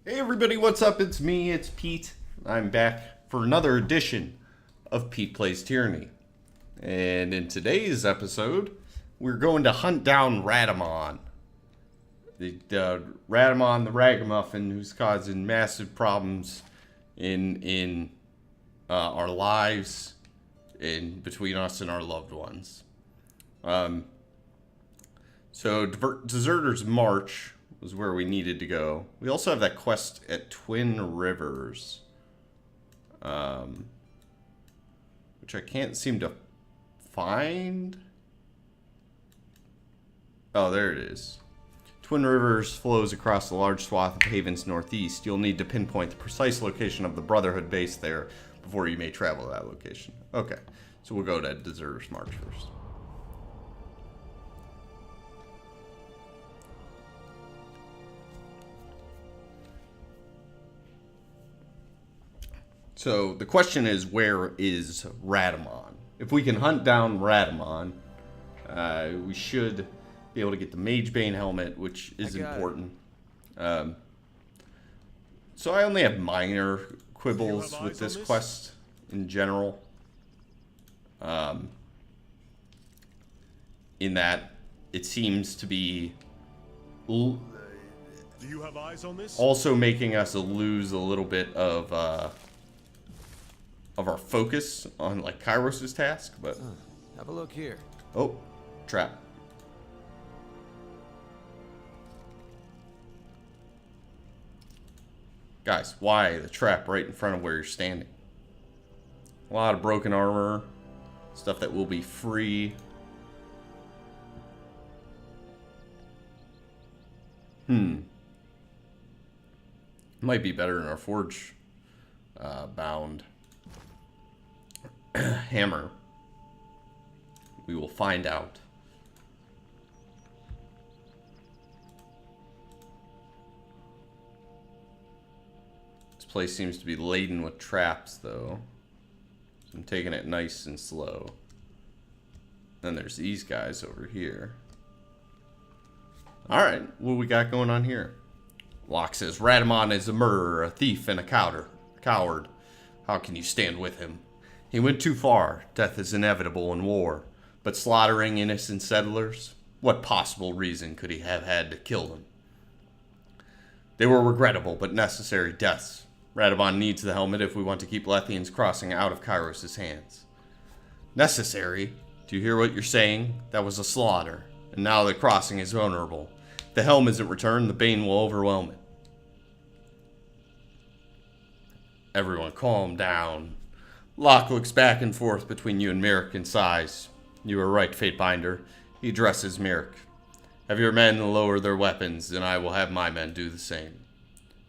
Hey everybody, what's up? It's me, it's Pete. I'm back for another edition of Pete Plays Tyranny. And in today's episode, we're going to hunt down Raettomon. Raettomon the Ragamuffin, who's causing massive problems in our lives, in between us and our loved ones. So Deserter's March was where we needed to go. We also have that quest at Twin Rivers, which I can't seem to find. Oh, there it is. Twin Rivers flows across a large swath of Haven's northeast. You'll need to pinpoint the precise location of the Brotherhood base there before you may travel to that location. Okay, so we'll go to Deserter's March first. So the question is, where is Raettomon? If we can hunt down Raettomon, we should be able to get the Magebane helmet, which is important. So I only have minor quibbles with this quest in general. In that it seems to be Do you have eyes on this? Also making us lose a little bit of our focus on like Kairos' task, but have a look here. oh, trap. Guys, why the trap right in front of where you're standing? A lot of broken armor, stuff that will be free. Might be better in our forge bound hammer. We will find out. This place seems to be laden with traps, though. So I'm taking it nice and slow. Then there's these guys over here. Alright, what we got going on here? Locke says, Raettomon is a murderer, a thief, and a coward. How can you stand with him? He went too far. Death is inevitable in war. But slaughtering innocent settlers? What possible reason could he have had to kill them? They were regrettable but necessary deaths. Raettomon needs the helmet if we want to keep Lethian's crossing out of Kairos' hands. Necessary? Do you hear what you're saying? That was a slaughter. And now the crossing is vulnerable. If the helm isn't returned, the Bane will overwhelm it. Everyone calm down. Locke looks back and forth between you and Merrick and sighs. You are right, Fatebinder. He addresses Merrick. Have your men lower their weapons, and I will have my men do the same.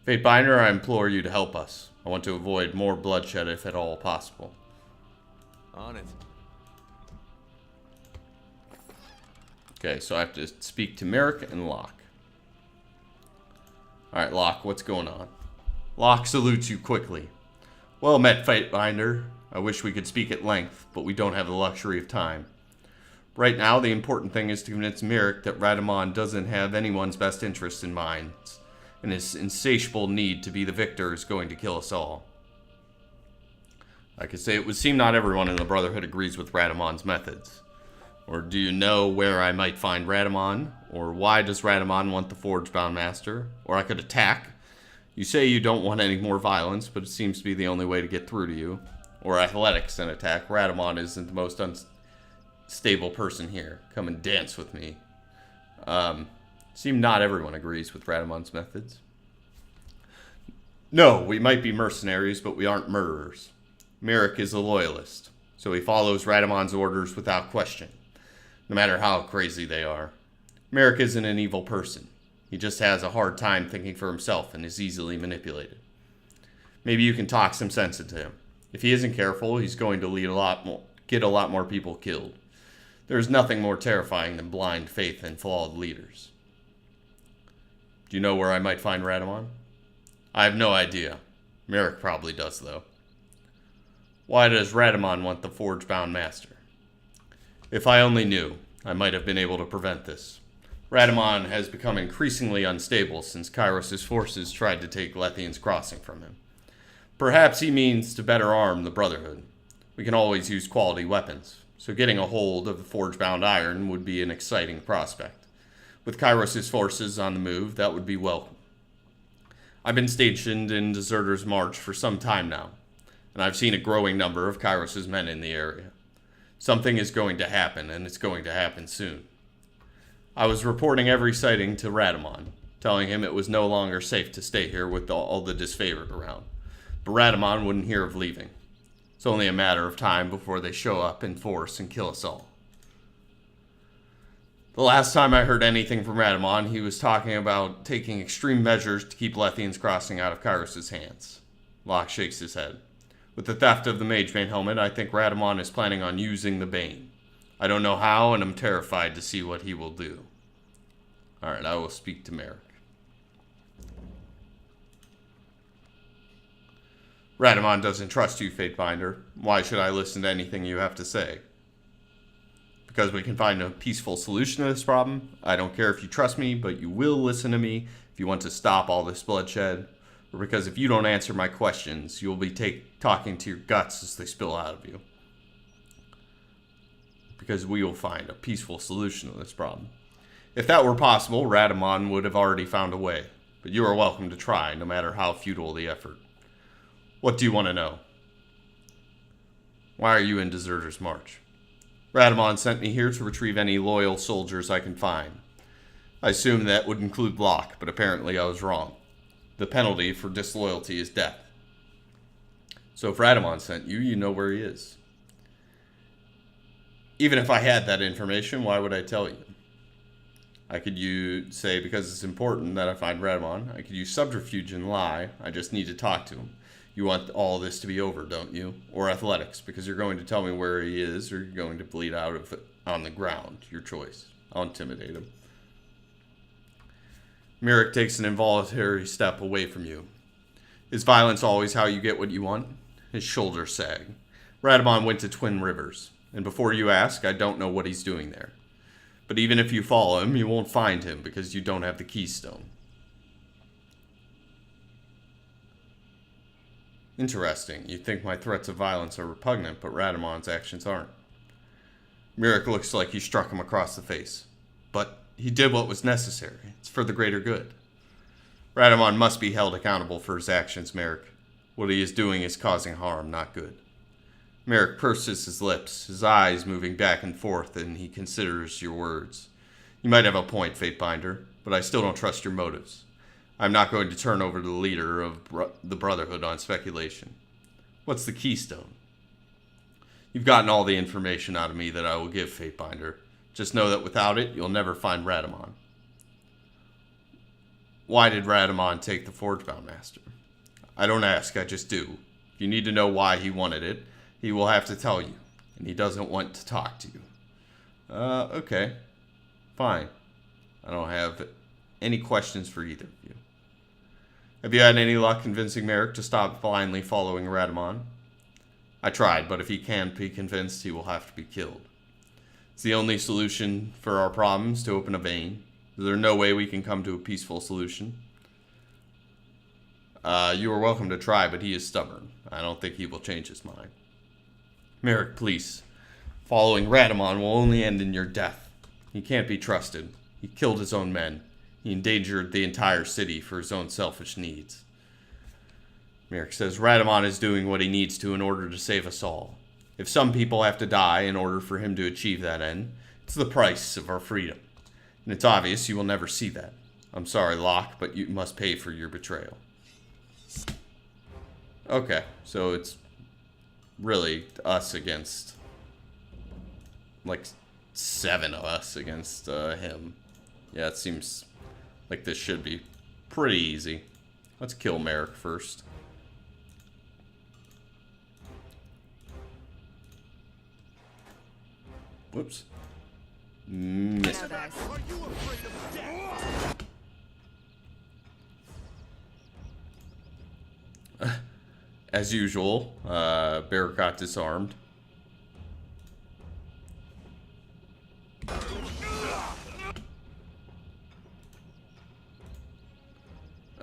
Fatebinder, I implore you to help us. I want to avoid more bloodshed if at all possible. On it. Okay, so I have to speak to Merrick and Locke. Alright, Locke, what's going on? Locke salutes you quickly. Well met, Fatebinder. I wish we could speak at length, but we don't have the luxury of time. Right now, the important thing is to convince Merrick that Raettomon doesn't have anyone's best interests in mind, and his insatiable need to be the victor is going to kill us all. I could say it would seem not everyone in the Brotherhood agrees with Raettomon's methods. Or do you know where I might find Raettomon? Or why does Raettomon want the Forge-bound Master? Or I could attack. You say you don't want any more violence, but it seems to be the only way to get through to you. Or athletics and attack. Raettomon isn't the most unstable person here. Come and dance with me. Seem not everyone agrees with Raettomon's methods. No, we might be mercenaries, but we aren't murderers. Merrick is a loyalist, so he follows Raettomon's orders without question, no matter how crazy they are. Merrick isn't an evil person. He just has a hard time thinking for himself and is easily manipulated. Maybe you can talk some sense into him. If he isn't careful, he's going to get a lot more people killed. There's nothing more terrifying than blind faith in flawed leaders. Do you know where I might find Raettomon? I have no idea. Merrick probably does, though. Why does Raettomon want the Forge-bound Master? If I only knew, I might have been able to prevent this. Raettomon has become increasingly unstable since Kairos' forces tried to take Lethian's crossing from him. Perhaps he means to better arm the Brotherhood. We can always use quality weapons, so getting a hold of the forge-bound iron would be an exciting prospect. With Kairos' forces on the move, that would be welcome. I've been stationed in Deserter's March for some time now, and I've seen a growing number of Kairos' men in the area. Something is going to happen, and it's going to happen soon. I was reporting every sighting to Raettomon, telling him it was no longer safe to stay here with all the disfavored around. But Raettomon wouldn't hear of leaving. It's only a matter of time before they show up in force and kill us all. The last time I heard anything from Raettomon, he was talking about taking extreme measures to keep Lethian's crossing out of Kairos' hands. Locke shakes his head. With the theft of the Magebane helmet, I think Raettomon is planning on using the Bane. I don't know how, and I'm terrified to see what he will do. Alright, I will speak to Merrick. Raettomon doesn't trust you, Fatebinder. Why should I listen to anything you have to say? Because we can find a peaceful solution to this problem? I don't care if you trust me, but you will listen to me if you want to stop all this bloodshed. Or because if you don't answer my questions, you'll be talking to your guts as they spill out of you. Because we will find a peaceful solution to this problem. If that were possible, Raettomon would have already found a way. But you are welcome to try, no matter how futile the effort. What do you want to know? Why are you in Deserter's March? Raettomon sent me here to retrieve any loyal soldiers I can find. I assumed that would include Locke, but apparently I was wrong. The penalty for disloyalty is death. So if Raettomon sent you, you know where he is. Even if I had that information, why would I tell you? I could say because it's important that I find Raettomon. I could use subterfuge and lie. I just need to talk to him. You want all this to be over, don't you? Or athletics, because you're going to tell me where he is, or you're going to bleed out of it on the ground. Your choice. I'll intimidate him. Merrick takes an involuntary step away from you. Is violence always how you get what you want? His shoulders sag. Raettomon went to Twin Rivers, and before you ask, I don't know what he's doing there. But even if you follow him, you won't find him because you don't have the keystone. Interesting. You'd think my threats of violence are repugnant, but Raettomon's actions aren't. Merrick looks like you struck him across the face. But he did what was necessary. It's for the greater good. Raettomon must be held accountable for his actions, Merrick. What he is doing is causing harm, not good. Merrick purses his lips, his eyes moving back and forth, and he considers your words. You might have a point, Fatebinder, but I still don't trust your motives. I'm not going to turn over to the leader of the Brotherhood on speculation. What's the keystone? You've gotten all the information out of me that I will give, Fatebinder. Just know that without it, you'll never find Raettomon. Why did Raettomon take the Forgebound Master? I don't ask, I just do. If you need to know why he wanted it, he will have to tell you, and he doesn't want to talk to you. Okay. Fine. I don't have any questions for either of you. Have you had any luck convincing Merrick to stop blindly following Raettomon? I tried, but if he can't be convinced, he will have to be killed. It's the only solution for our problems to open a vein. Is there no way we can come to a peaceful solution? You are welcome to try, but he is stubborn. I don't think he will change his mind. Merrick, please. Following Raettomon will only end in your death. He can't be trusted. He killed his own men. He endangered the entire city for his own selfish needs. Merrick says Raettomon is doing what he needs to in order to save us all. If some people have to die in order for him to achieve that end, it's the price of our freedom. And it's obvious you will never see that. I'm sorry, Locke, but you must pay for your betrayal. Okay, so it's really us against, like, 7 of us against him. Yeah, it seems like this should be pretty easy. Let's kill Merrick first. Whoops. Missed. Are you afraid of death? As usual, Bear got disarmed.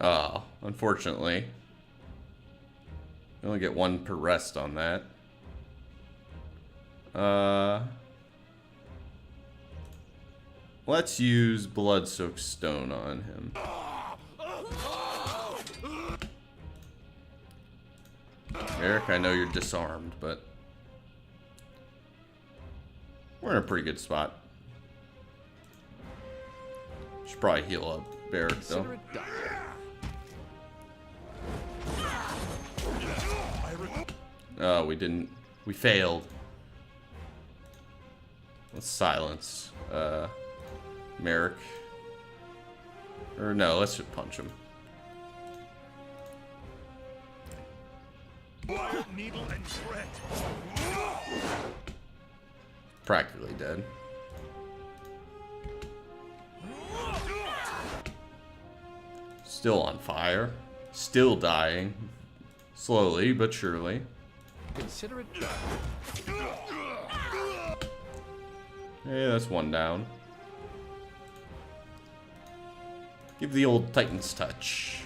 Oh, unfortunately. You only get 1 per rest on that. Let's use Blood-Soaked Stone on him. Eric, I know you're disarmed, but we're in a pretty good spot. Should probably heal up Barrick, though. Oh, we didn't. We failed. Let's silence Merrick. Or no, let's just punch him. Needle and thread. Practically dead. Still on fire. Still dying. Slowly but surely. Consider it done. Hey, that's 1 down. Give the old Titan's touch.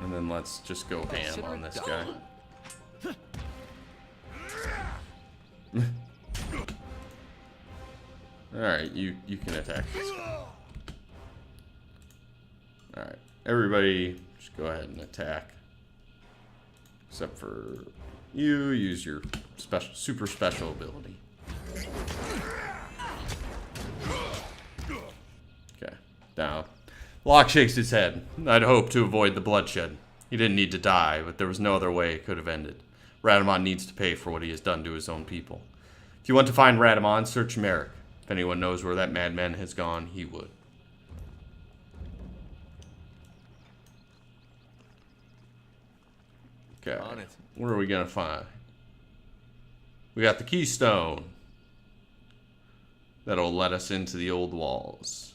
And then let's just go ham on this guy. Alright, you can attack this guy. Alright, everybody just go ahead and attack. Except for you, use your super special ability. Okay, now Locke shakes his head. I'd hoped to avoid the bloodshed. He didn't need to die, but there was no other way it could have ended. Raettomon needs to pay for what he has done to his own people. If you want to find Raettomon, search Merrick. If anyone knows where that madman has gone, he would. Okay, On it. where are we gonna find? We got the keystone. That'll let us into the old walls.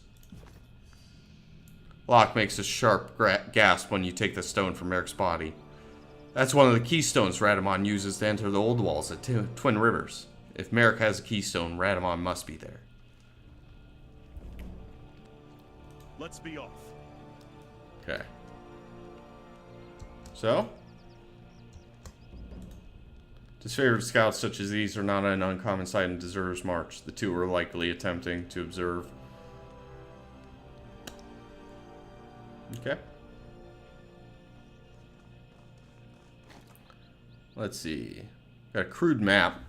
Locke makes a sharp gasp when you take the stone from Merrick's body. That's one of the keystones Raettomon uses to enter the old walls at Twin Rivers. If Merrick has a keystone, Raettomon must be there. Let's be off. Okay. So? Disfavored scouts such as these are not an uncommon sight in Deserter's March. The two were likely attempting to observe. Okay. Let's see. Got a crude map.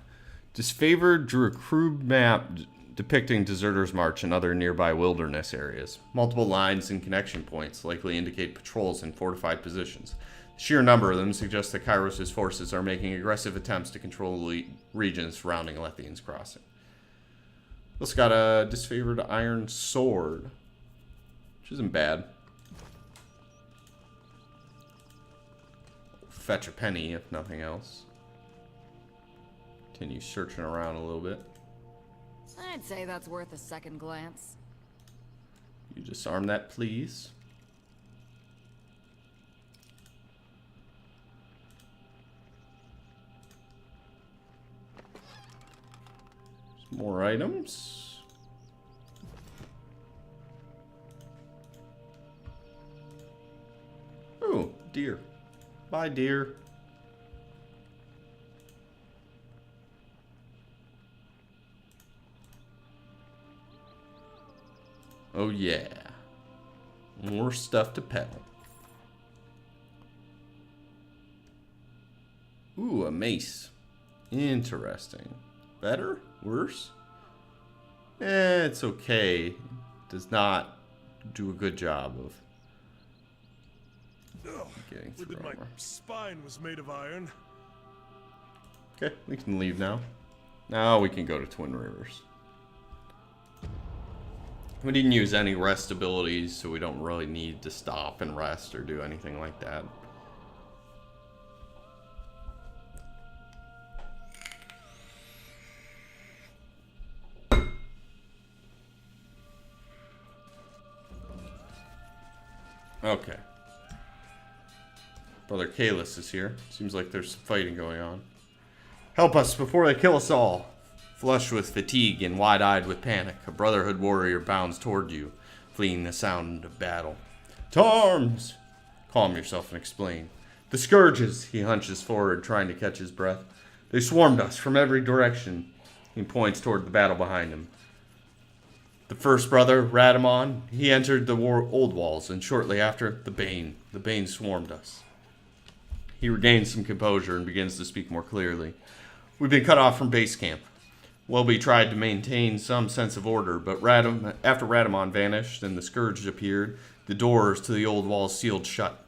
Disfavored drew a crude map depicting Deserter's March and other nearby wilderness areas. Multiple lines and connection points likely indicate patrols in fortified positions. The sheer number of them suggests that Kairos' forces are making aggressive attempts to control the regions surrounding Lethian's Crossing. Also got a disfavored iron sword, which isn't bad. Fetch a penny, if nothing else. Continue searching around a little bit. I'd say that's worth a second glance. You disarm that, please. Some more items. Ooh, deer. Bye, deer. Oh yeah. More stuff to peddle. Ooh, a mace. Interesting. Better? Worse? It's okay. Does not do a good job of getting through My armor. spine was made of iron. Okay, we can leave now. Now we can go to Twin Rivers. We didn't use any rest abilities, so we don't really need to stop and rest or do anything like that. Okay. Brother Kalis is here. Seems like there's some fighting going on. Help us before they kill us all. Flushed with fatigue and wide-eyed with panic, a Brotherhood warrior bounds toward you, fleeing the sound of battle. To arms! Calm yourself and explain. The scourges! He hunches forward, trying to catch his breath. They swarmed us from every direction. He points toward the battle behind him. The first brother, Raettomon, he entered the old walls, and shortly after, the Bane. The Bane swarmed us. He regains some composure and begins to speak more clearly. We've been cut off from base camp. Welby tried to maintain some sense of order, but after Raettomon vanished and the Scourge appeared, the doors to the old walls sealed shut.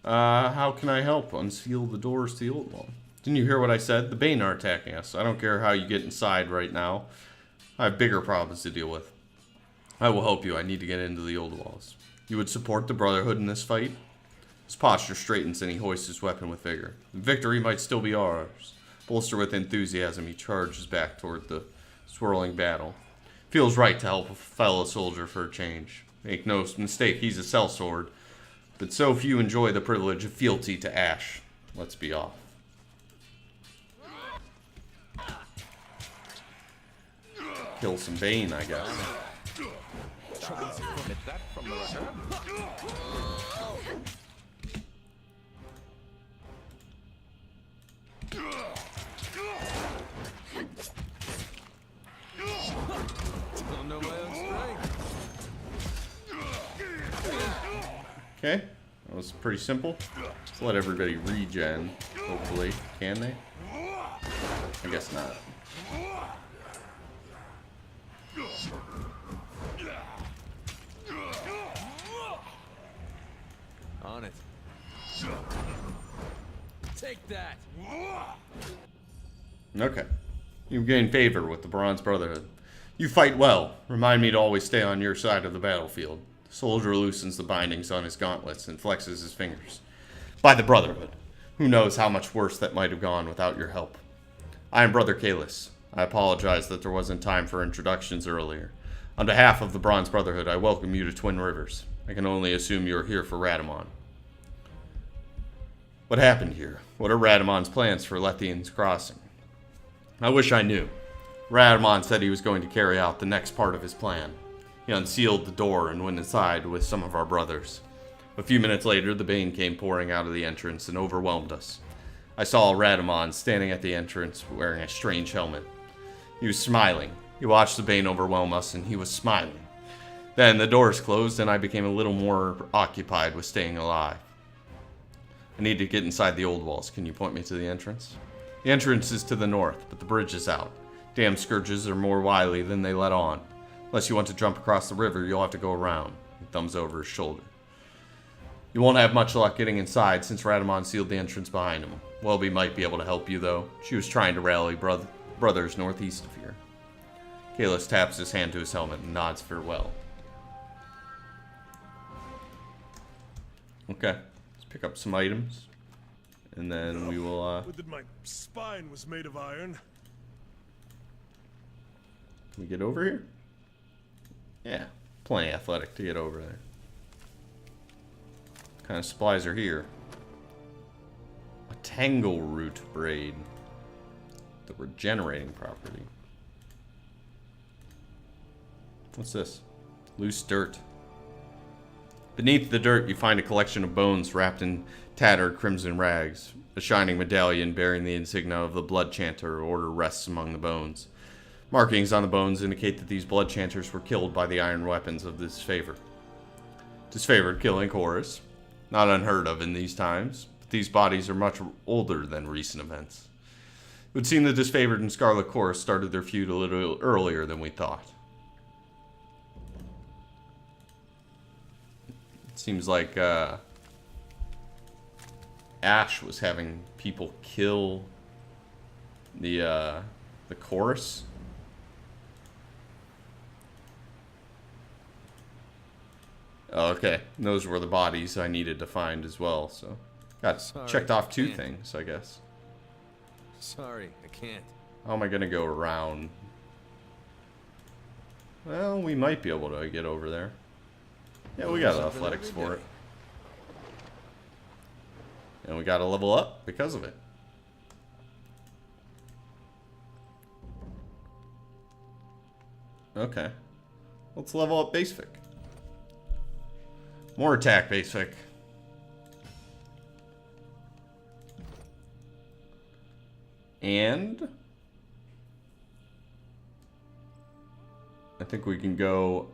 How can I help unseal the doors to the old wall? Didn't you hear what I said? The Bane are attacking us. I don't care how you get inside right now. I have bigger problems to deal with. I will help you. I need to get into the old walls. You would support the Brotherhood in this fight? His posture straightens and he hoists his weapon with vigor. The victory might still be ours. Bolstered with enthusiasm, he charges back toward the swirling battle. Feels right to help a fellow soldier for a change. Make no mistake, he's a sellsword, but so few enjoy the privilege of fealty to Ash. Let's be off. Kill some Bane, I guess. Okay, that was pretty simple. Let's let everybody regen, hopefully. Can they? I guess not. On it. Take that. Okay. You've gained favor with the Bronze Brotherhood. You fight well. Remind me to always stay on your side of the battlefield. The soldier loosens the bindings on his gauntlets and flexes his fingers. By the Brotherhood. Who knows how much worse that might have gone without your help. I am Brother Kalis. I apologize that there wasn't time for introductions earlier. On behalf of the Bronze Brotherhood, I welcome you to Twin Rivers. I can only assume you are here for Raettomon. What happened here? What are Raettomon's plans for Lethian's Crossing? I wish I knew. Raettomon said he was going to carry out the next part of his plan. He unsealed the door and went inside with some of our brothers. A few minutes later, the Bane came pouring out of the entrance and overwhelmed us. I saw Raettomon standing at the entrance wearing a strange helmet. He was smiling. He watched the Bane overwhelm us and he was smiling. Then the doors closed and I became a little more occupied with staying alive. I need to get inside the old walls. Can you point me to the entrance? The entrance is to the north, but the bridge is out. Damn scourges are more wily than they let on. Unless you want to jump across the river, you'll have to go around. He thumbs over his shoulder. You won't have much luck getting inside since Raettomon sealed the entrance behind him. Welby might be able to help you, though. She was trying to rally brothers northeast of here. Kalis taps his hand to his helmet and nods farewell. Okay, let's pick up some items. And then we will, Would that my spine was made of iron. Can we get over here? Yeah, plenty athletic to get over there. What kind of supplies are here? A tangle root braid. The regenerating property. What's this? Loose dirt. Beneath the dirt, you find a collection of bones wrapped in tattered crimson rags. A shining medallion bearing the insignia of the Blood Chanter order rests among the bones. Markings on the bones indicate that these blood chanters were killed by the iron weapons of this favor. Disfavored killing chorus. Not unheard of in these times, but these bodies are much older than recent events. It would seem the disfavored and Scarlet Chorus started their feud a little earlier than we thought. It seems like Ash was having people kill the chorus. Oh, okay, and those were the bodies I needed to find as well, so checked off two things, I guess. Sorry, I can't. How am I gonna go around? Well, we might be able to get over there. Yeah, we got athletics for it. And we got to level up because of it. Okay. Let's level up Basic. More attack, basic. And I think we can go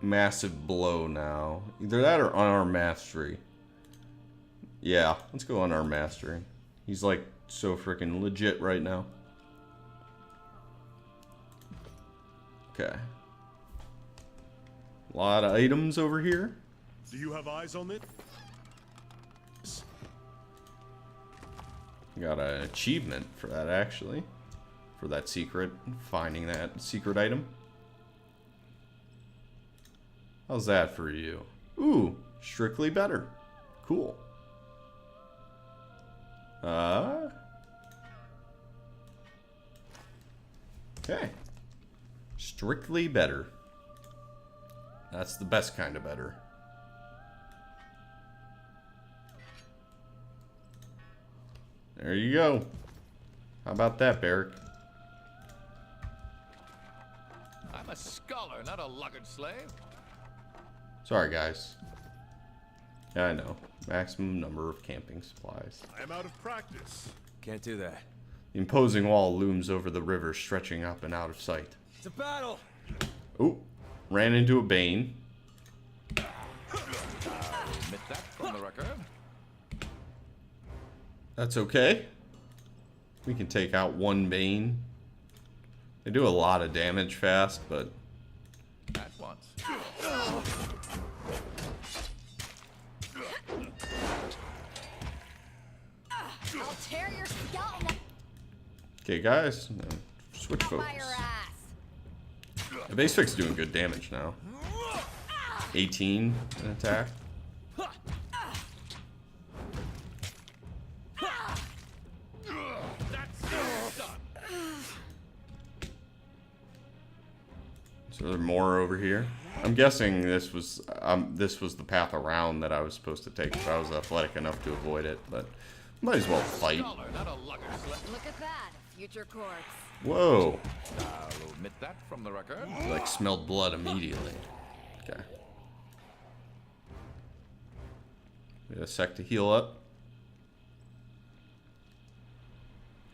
massive blow now. Either that or unarmed mastery. Yeah, let's go unarmed mastery. He's like so freaking legit right now. Okay. A lot of items over here. Do you have eyes on it? Got an achievement for that, actually. For that secret. Finding that secret item. How's that for you? Ooh, strictly better. Cool. Okay. Strictly better. That's the best kind of better. There you go. How about that, Barrick? I'm a scholar, not a luggered slave. Sorry, guys. Yeah, I know. Maximum number of camping supplies. I am out of practice. Can't do that. The imposing wall looms over the river, stretching up and out of sight. It's a battle. Ooh, ran into a Bane. Admit that from the record. That's okay. We can take out one Bane. They do a lot of damage fast, but... At once. I'll tear your skeleton Okay, guys. Switch by focus. your ass. The base fix is doing good damage now. 18 in attack. So there are more over here. I'm guessing this was the path around that I was supposed to take if I was athletic enough to avoid it, but might as well fight. Scholar, not a luggered slave. Look at that. Future corpse. Whoa. I'll admit that from the record. Like smelled blood immediately. Okay. We got a sec to heal up.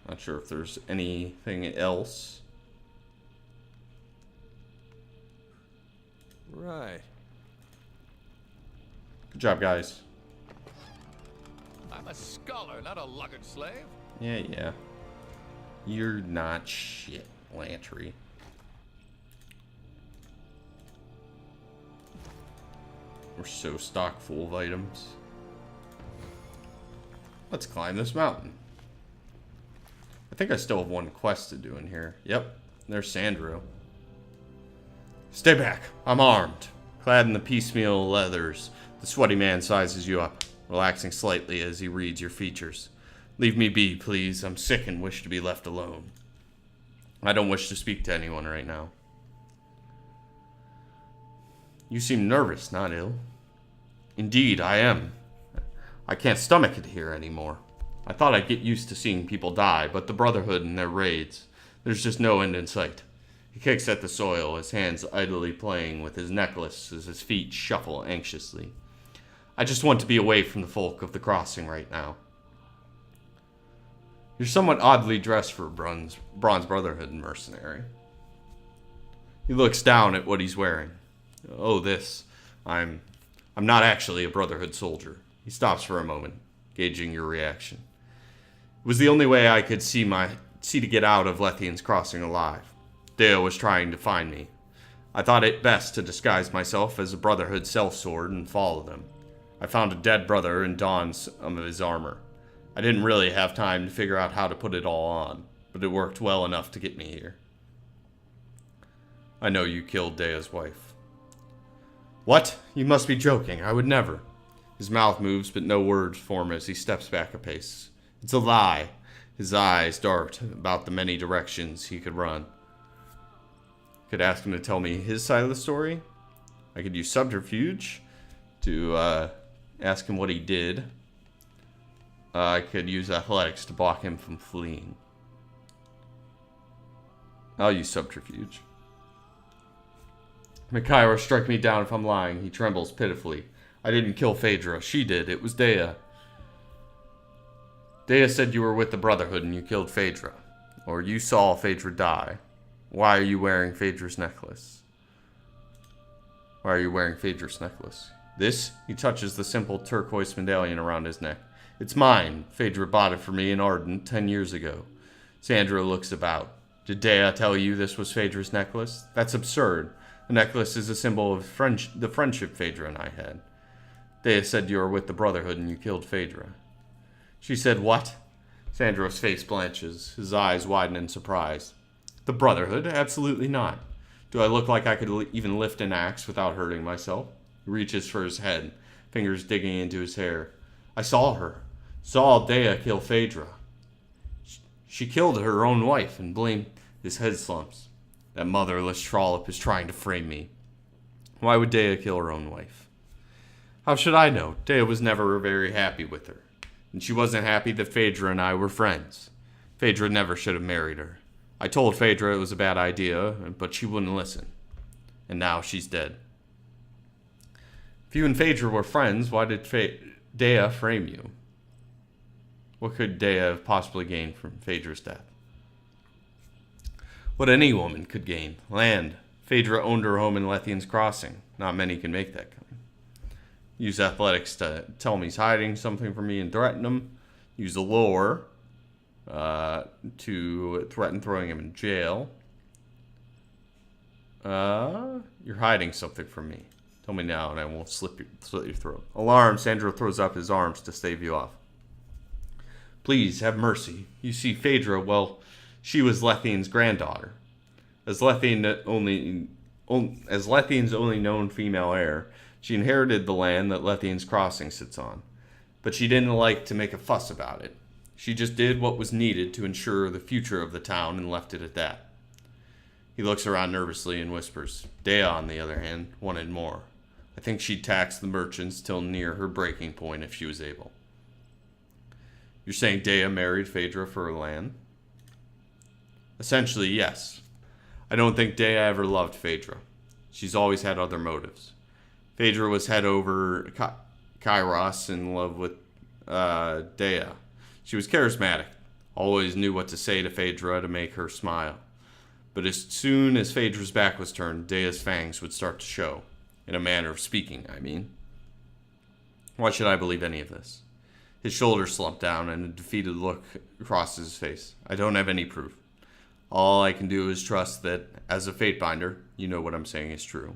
Not sure if there's anything else. Right. Good job, guys. I'm a scholar, not a luggered slave. Yeah. You're not shit, Lantry. We're so stock full of items. Let's climb this mountain. I think I still have one quest to do in here. Yep, there's Sandro. Stay back. I'm armed. Clad in the piecemeal leathers, the sweaty man sizes you up, relaxing slightly as he reads your features. Leave me be, please. I'm sick and wish to be left alone. I don't wish to speak to anyone right now. You seem nervous, not ill. Indeed, I am. I can't stomach it here anymore. I thought I'd get used to seeing people die, but the Brotherhood and their raids, there's just no end in sight. He kicks at the soil, his hands idly playing with his necklace as his feet shuffle anxiously. I just want to be away from the folk of the crossing right now. You're somewhat oddly dressed for a Bronze Brotherhood mercenary. He looks down at what he's wearing. Oh, this. I'm not actually a Brotherhood soldier. He stops for a moment, gauging your reaction. It was the only way I could see to get out of Lethian's crossing alive. Deo was trying to find me. I thought it best to disguise myself as a Brotherhood sellsword and follow them. I found a dead brother and donned some of his armor. I didn't really have time to figure out how to put it all on, but it worked well enough to get me here. I know you killed Dea's wife. What? You must be joking. I would never. His mouth moves, but no words form as he steps back a pace. It's a lie. His eyes dart about the many directions he could run. Could ask him to tell me his side of the story. I could use subterfuge to ask him what he did. I could use athletics to block him from fleeing. I'll use subterfuge. Mikaira, strike me down if I'm lying. He trembles pitifully. I didn't kill Phaedra. She did. It was Dea. Dea said you were with the Brotherhood and you killed Phaedra. Or you saw Phaedra die. Why are you wearing Phaedra's necklace? Why are you wearing Phaedra's necklace? This? He touches the simple turquoise medallion around his neck. It's mine. Phaedra bought it for me in Arden 10 years ago. Sandra looks about. Did Dea tell you this was Phaedra's necklace? That's absurd. The necklace is a symbol of the friendship Phaedra and I had. Dea said you were with the Brotherhood and you killed Phaedra. She said what? Sandro's face blanches. His eyes widen in surprise. The Brotherhood? Absolutely not. Do I look like I could even lift an axe without hurting myself? He reaches for his head, fingers digging into his hair. I saw her. Saw Dea kill Phaedra. She killed her own wife and blamed his head slumps. That motherless trollop is trying to frame me. Why would Dea kill her own wife? How should I know? Dea was never very happy with her. And she wasn't happy that Phaedra and I were friends. Phaedra never should have married her. I told Phaedra it was a bad idea, but she wouldn't listen. And now she's dead. If you and Phaedra were friends, why did Dea frame you? What could Dea have possibly gained from Phaedra's death? What any woman could gain. Land. Phaedra owned her home in Lethian's Crossing. Not many can make that claim. Use athletics to tell me he's hiding something from me and threaten him. Use the lore to threaten throwing him in jail. You're hiding something from me. Tell me now and I won't slit your throat. Alarm. Sandro throws up his arms to stave you off. Please, have mercy. You see, Phaedra, well, she was Lethian's granddaughter. As Lethian's only known female heir, she inherited the land that Lethian's Crossing sits on. But she didn't like to make a fuss about it. She just did what was needed to ensure the future of the town and left it at that. He looks around nervously and whispers. Dea, on the other hand, wanted more. I think she'd tax the merchants till near her breaking point if she was able. You're saying Dea married Phaedra for her land? Essentially, yes. I don't think Dea ever loved Phaedra. She's always had other motives. Phaedra was head over Kairos in love with Dea. She was charismatic, always knew what to say to Phaedra to make her smile. But as soon as Phaedra's back was turned, Dea's fangs would start to show. In a manner of speaking, I mean. Why should I believe any of this? His shoulders slumped down and a defeated look crossed his face. I don't have any proof. All I can do is trust that, as a Fatebinder, you know what I'm saying is true.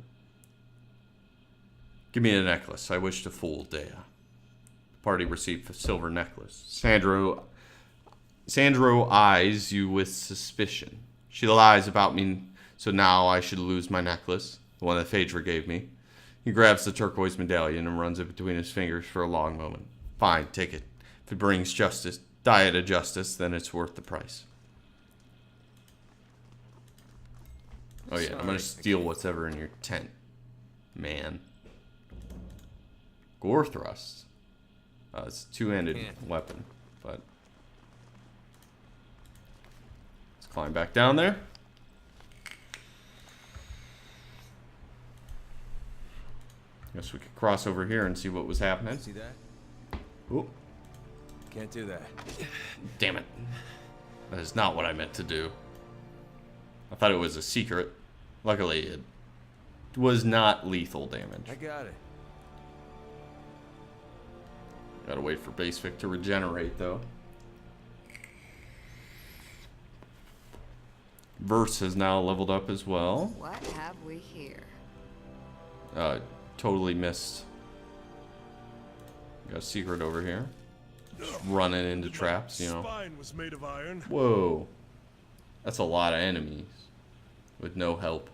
Give me a necklace. I wish to fool Dea. The party received a silver necklace. Sandro eyes you with suspicion. She lies about me, so now I should lose my necklace, the one that Phaedra gave me. He grabs the turquoise medallion and runs it between his fingers for a long moment. Fine, take it. If it brings justice, diet of justice, then it's worth the price. Oh yeah, I'm gonna steal what's ever in your tent, man. Gore thrust. It's a two-handed weapon, but let's climb back down there. Guess we could cross over here and see what was happening. See that? Ooh. Can't do that. Damn it. That is not what I meant to do. I thought it was a secret. Luckily, it was not lethal damage. I got it. Gotta wait for Basic to regenerate, though. Verse has now leveled up as well. What have we here? Totally missed. Got a secret over here. Just running into traps, you know. Spine was made of iron. Whoa. That's a lot of enemies. With no help.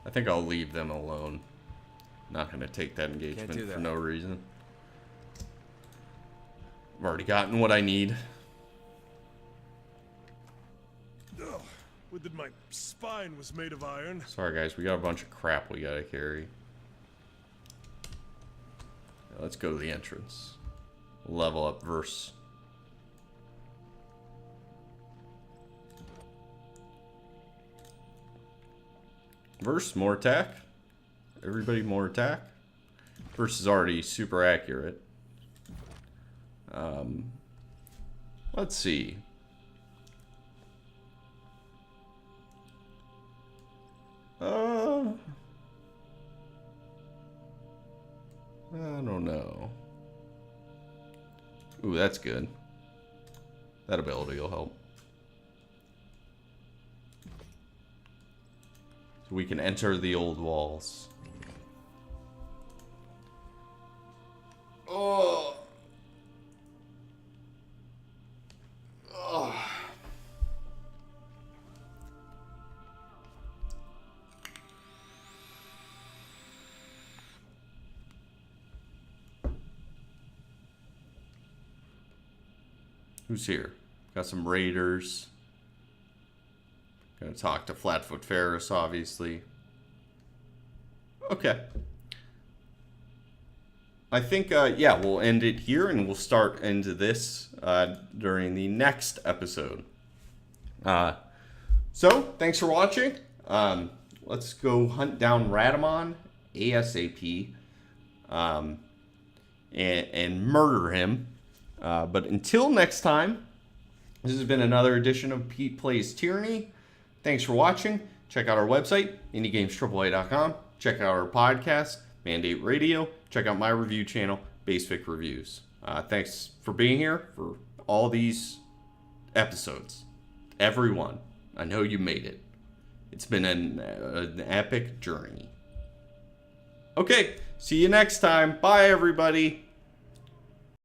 I think I'll leave them alone. Not gonna take that engagement for no reason. I've already gotten what I need. Would that my spine was made of iron. Sorry guys, we got a bunch of crap we gotta carry. Let's go to the entrance. Level up Verse. Verse, more attack. Everybody more attack. Verse is already super accurate. Let's see. I don't know. Ooh, that's good. That ability will help. So we can enter the old walls. Oh. Oh. Who's here? Got some raiders. Gonna talk to Flatfoot Ferris, obviously. Okay. I think, yeah, we'll end it here, and we'll start into this during the next episode. So, thanks for watching. Let's go hunt down Raettomon ASAP and murder him. But until next time, this has been another edition of Pete Plays Tyranny. Thanks for watching. Check out our website, indiegamesaAAA.com. Check out our podcast, Mandate Radio. Check out my review channel, Basic Reviews. Thanks for being here for all these episodes. Everyone. I know you made it. It's been an epic journey. Okay, see you next time. Bye, everybody.